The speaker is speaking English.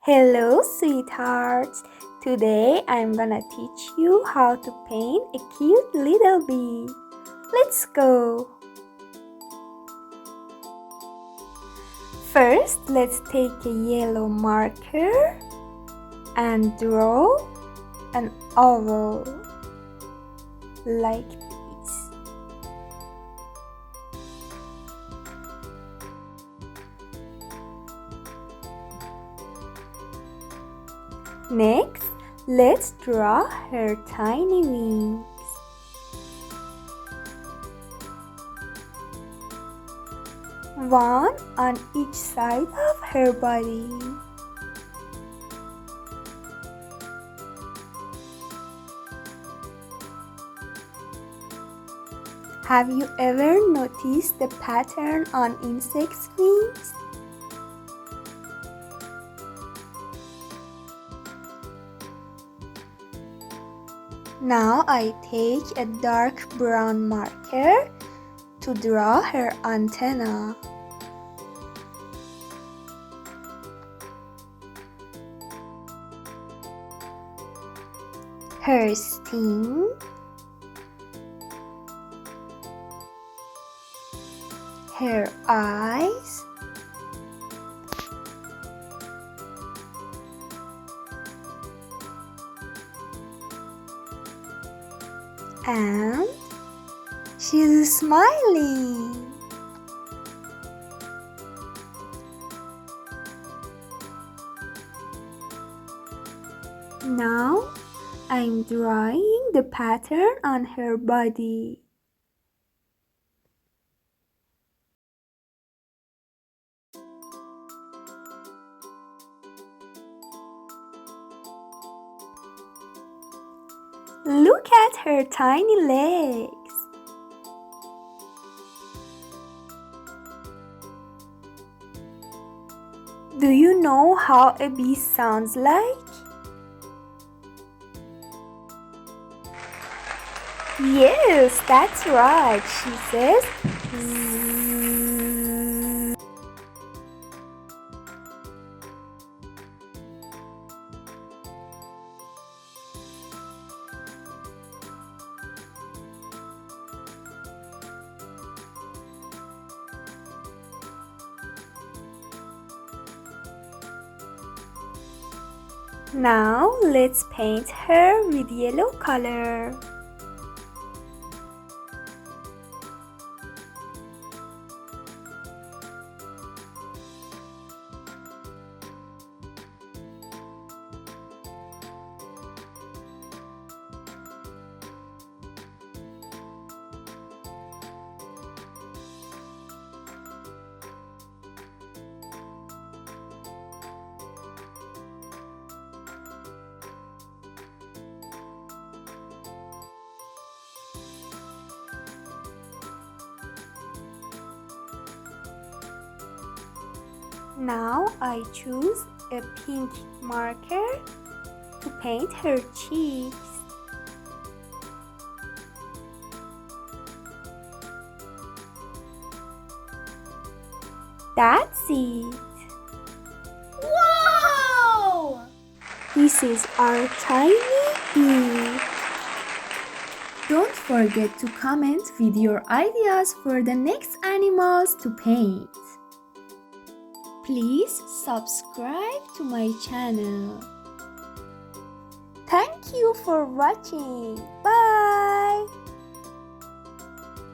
Hello, sweethearts! Today I'm gonna teach you how to paint a cute little bee. Let's go! First, let's take a yellow marker and draw an oval like this. Next, let's draw her tiny wings. One on each side of her body. Have you ever noticed the pattern on insects' wings? Now I take a dark brown marker to draw her antenna. Her sting, her eyes, and she's smiling. Now I'm drawing the pattern on her body. Look at her tiny legs. Do you know how a bee sounds like? Yes, that's right. She says zzz. Now let's paint her with yellow color. Now I choose a pink marker to paint her cheeks. That's it. Wow! This is our tiny bee. Don't forget to comment with your ideas for the next animals to paint. Please subscribe to my channel. Thank you for watching. Bye.